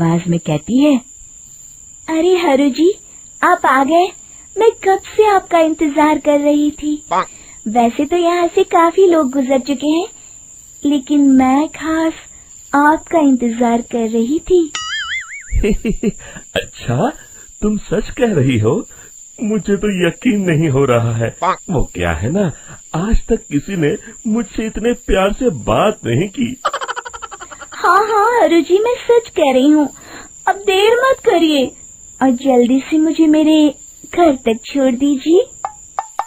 आवाज में कहती है, अरे हरू जी, आप आ गए। मैं कब से आपका इंतजार कर रही थी। वैसे तो यहाँ से काफी लोग गुजर चुके हैं, लेकिन मैं खास आपका इंतजार कर रही थी। अच्छा, तुम सच कह रही हो? मुझे तो यकीन नहीं हो रहा है। वो क्या है ना, आज तक किसी ने मुझसे इतने प्यार से बात नहीं की। हाँ हरू जी, मैं सच कह रही हूँ। अब देर मत करिए और जल्दी से मुझे मेरे घर तक छोड़ दीजिए।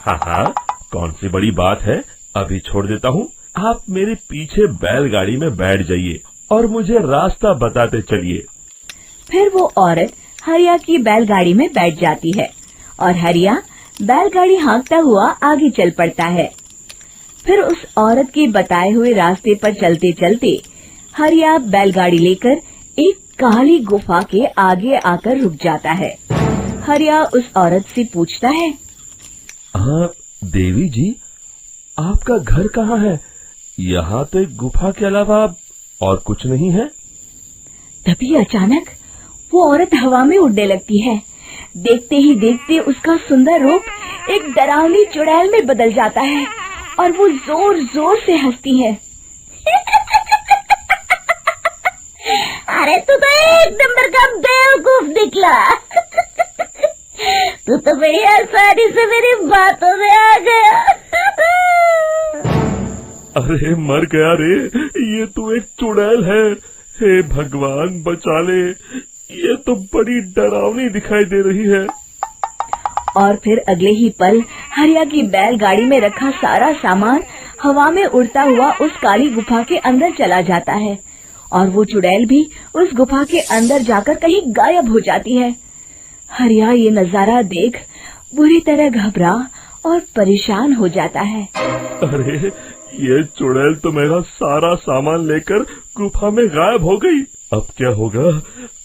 हाँ, कौन सी बड़ी बात है, अभी छोड़ देता हूँ। आप मेरे पीछे बैलगाड़ी में बैठ जाइए और मुझे रास्ता बताते चलिए। फिर वो औरत हरिया की बैलगाड़ी में बैठ जाती है और हरिया बैलगाड़ी हाँकता हुआ आगे चल पड़ता है। फिर उस औरत के बताए हुए रास्ते पर चलते चलते हरिया बैलगाड़ी लेकर एक काली गुफा के आगे आकर रुक जाता है। हरिया उस औरत से पूछता है, हाँ देवी जी, आपका घर कहाँ है? यहाँ तो एक गुफा के अलावा और कुछ नहीं है। तभी अचानक वो औरत हवा में उड़ने लगती है। देखते ही देखते उसका सुंदर रूप एक डरावनी चुड़ैल में बदल जाता है और वो जोर जोर से हंसती है। अरे तू तो एक नंबर का बेवकूफ निकला। तू तो बड़ी आसानी से मेरी बातों में आ गया। अरे मर गया रे, ये तो एक चुड़ैल है। हे भगवान बचा ले, ये तो बड़ी डरावनी दिखाई दे रही है। और फिर अगले ही पल हरिया की बैलगाड़ी में रखा सारा सामान हवा में उड़ता हुआ उस काली गुफा के अंदर चला जाता है और वो चुड़ैल भी उस गुफा के अंदर जाकर कहीं गायब हो जाती है। हरिया ये नजारा देख बुरी तरह घबरा और परेशान हो जाता है। अरे ये चुड़ैल तो मेरा सारा सामान लेकर गुफा में गायब हो गई। अब क्या होगा?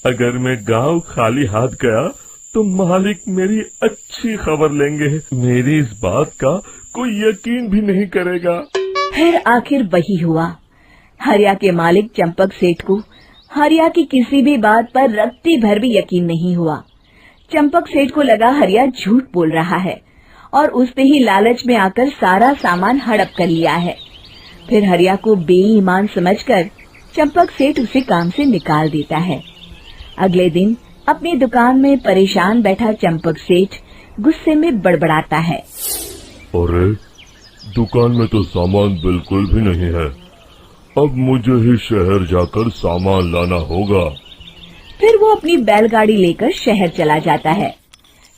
अगर मैं गांव खाली हाथ गया तो मालिक मेरी अच्छी खबर लेंगे। मेरी इस बात का कोई यकीन भी नहीं करेगा। फिर आखिर वही हुआ। हरिया के मालिक चंपक सेठ को हरिया की किसी भी बात पर रत्ती भर भी यकीन नहीं हुआ। चंपक सेठ को लगा हरिया झूठ बोल रहा है और उसने ही लालच में आकर सारा सामान हड़प कर लिया है। फिर हरिया को बेईमान समझकर चंपक सेठ उसे काम से निकाल देता है। अगले दिन अपनी दुकान में परेशान बैठा चंपक सेठ गुस्से में बड़बड़ाता है, अरे दुकान में तो सामान बिल्कुल भी नहीं है। अब मुझे ही शहर जाकर सामान लाना होगा। फिर वो अपनी बैलगाड़ी लेकर शहर चला जाता है।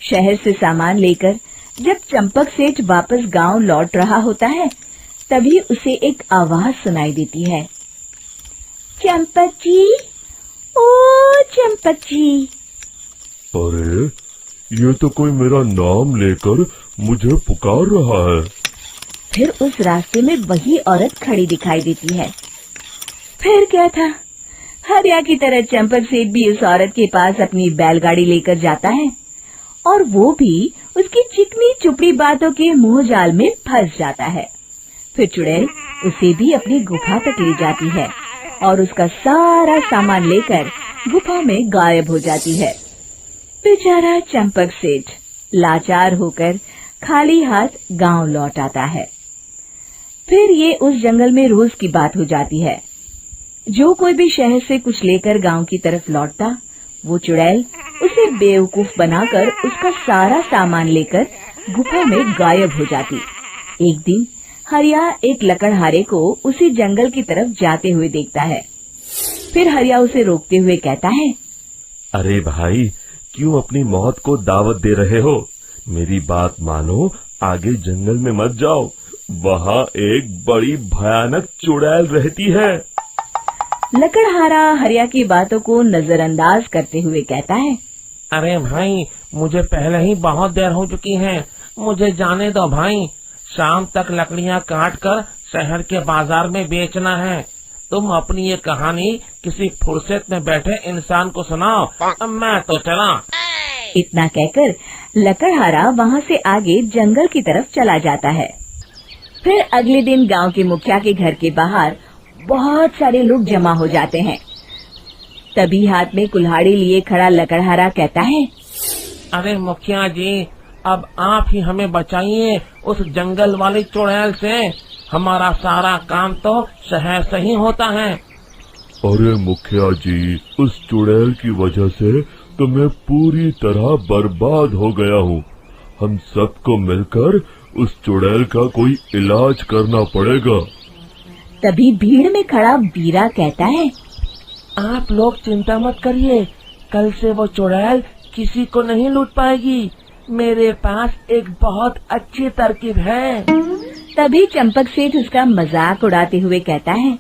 शहर से सामान लेकर जब चंपक सेठ वापस गांव लौट रहा होता है, तभी उसे एक आवाज सुनाई देती है, चंपक जी, ओ चंपक जी। अरे ये तो कोई मेरा नाम लेकर मुझे पुकार रहा है। फिर उस रास्ते में वही औरत खड़ी दिखाई देती है। फिर क्या था, हरिया की तरह चंपक सेठ भी उस औरत के पास अपनी बैलगाड़ी लेकर जाता है और वो भी उसकी चिकनी चुपड़ी बातों के मुंह जाल में फंस जाता है। फिर चुड़ैल उसे भी अपनी गुफा तक ले जाती है और उसका सारा सामान लेकर गुफा में गायब हो जाती है। बेचारा चंपक सेठ लाचार होकर खाली हाथ गांव लौट आता है। फिर ये उस जंगल में रोज की बात हो जाती है। जो कोई भी शहर से कुछ लेकर गांव की तरफ लौटता, वो चुड़ैल उसे बेवकूफ बनाकर उसका सारा सामान लेकर गुफा में गायब हो जाती। एक दिन हरिया एक लकड़हारे को उसी जंगल की तरफ जाते हुए देखता है। फिर हरिया उसे रोकते हुए कहता है, अरे भाई, क्यों अपनी मौत को दावत दे रहे हो? मेरी बात मानो, आगे जंगल में मत जाओ। वहाँ एक बड़ी भयानक चुड़ैल रहती है। लकड़हारा हरिया की बातों को नजरअंदाज करते हुए कहता है, अरे भाई, मुझे पहले ही बहुत देर हो चुकी है, मुझे जाने दो भाई। शाम तक लकड़ियाँ काट कर शहर के बाजार में बेचना है। तुम अपनी ये कहानी किसी फुर्सत में बैठे इंसान को सुनाओ, मैं तो चला। इतना कहकर लकड़हारा वहाँ से आगे जंगल की तरफ चला जाता है। फिर अगले दिन गांव के मुखिया के घर के बाहर बहुत सारे लोग जमा हो जाते हैं। तभी हाथ में कुल्हाड़ी लिए खड़ा लकड़हारा कहता है, अरे मुखिया जी, अब आप ही हमें बचाइए उस जंगल वाली चुड़ैल से। हमारा सारा काम तो शहर से ही होता है। अरे मुखिया जी, उस चुड़ैल की वजह से तो मैं पूरी तरह बर्बाद हो गया हूँ। हम सबको मिलकर उस चुड़ैल का कोई इलाज करना पड़ेगा। तभी भीड़ में खड़ा वीरा कहता है, आप लोग चिंता मत करिए, कल से वो चुड़ैल किसी को नहीं लूट पाएगी। मेरे पास एक बहुत अच्छी तरकीब है। तभी चंपक सेठ उसका मजाक उड़ाते हुए कहता है,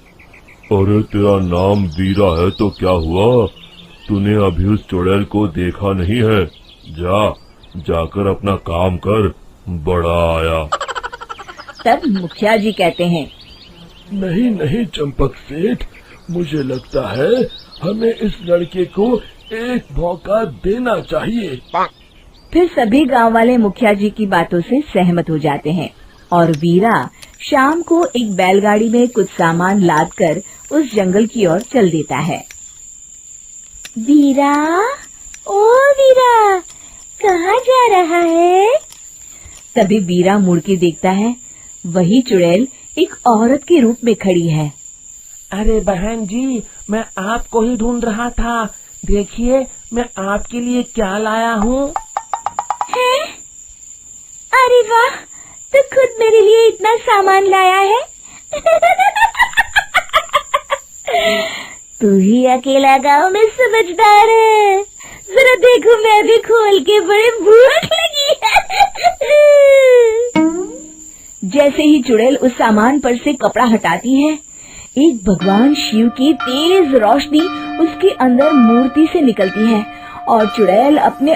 अरे तेरा नाम वीरा है तो क्या हुआ? तूने अभी उस चुड़ैल को देखा नहीं है? जाकर अपना काम कर, बड़ा आया। तब मुखिया जी कहते हैं, नहीं चंपक सेठ, मुझे लगता है हमें इस लड़के को एक मौका देना चाहिए। फिर सभी गांव वाले मुखिया जी की बातों से सहमत हो जाते हैं और वीरा शाम को एक बैलगाड़ी में कुछ सामान लादकर उस जंगल की ओर चल देता है। वीरा, ओ वीरा, कहाँ जा रहा है? तभी वीरा मुड़ के देखता है, वही चुड़ैल एक औरत के रूप में खड़ी है। अरे बहन जी, मैं आपको ही ढूंढ रहा था। देखिए, मैं आपके लिए क्या लाया हूँ। है? अरे वाह, तो खुद मेरे लिए इतना सामान लाया है। तू ही अकेला गांव में समझदार है। जरा देखो, मैं भी खोल के, बड़े भूख लगी है। जैसे ही चुड़ैल उस सामान पर से कपड़ा हटाती है, एक भगवान शिव की तेज रोशनी उसके अंदर मूर्ति से निकलती है और चुड़ैल अपने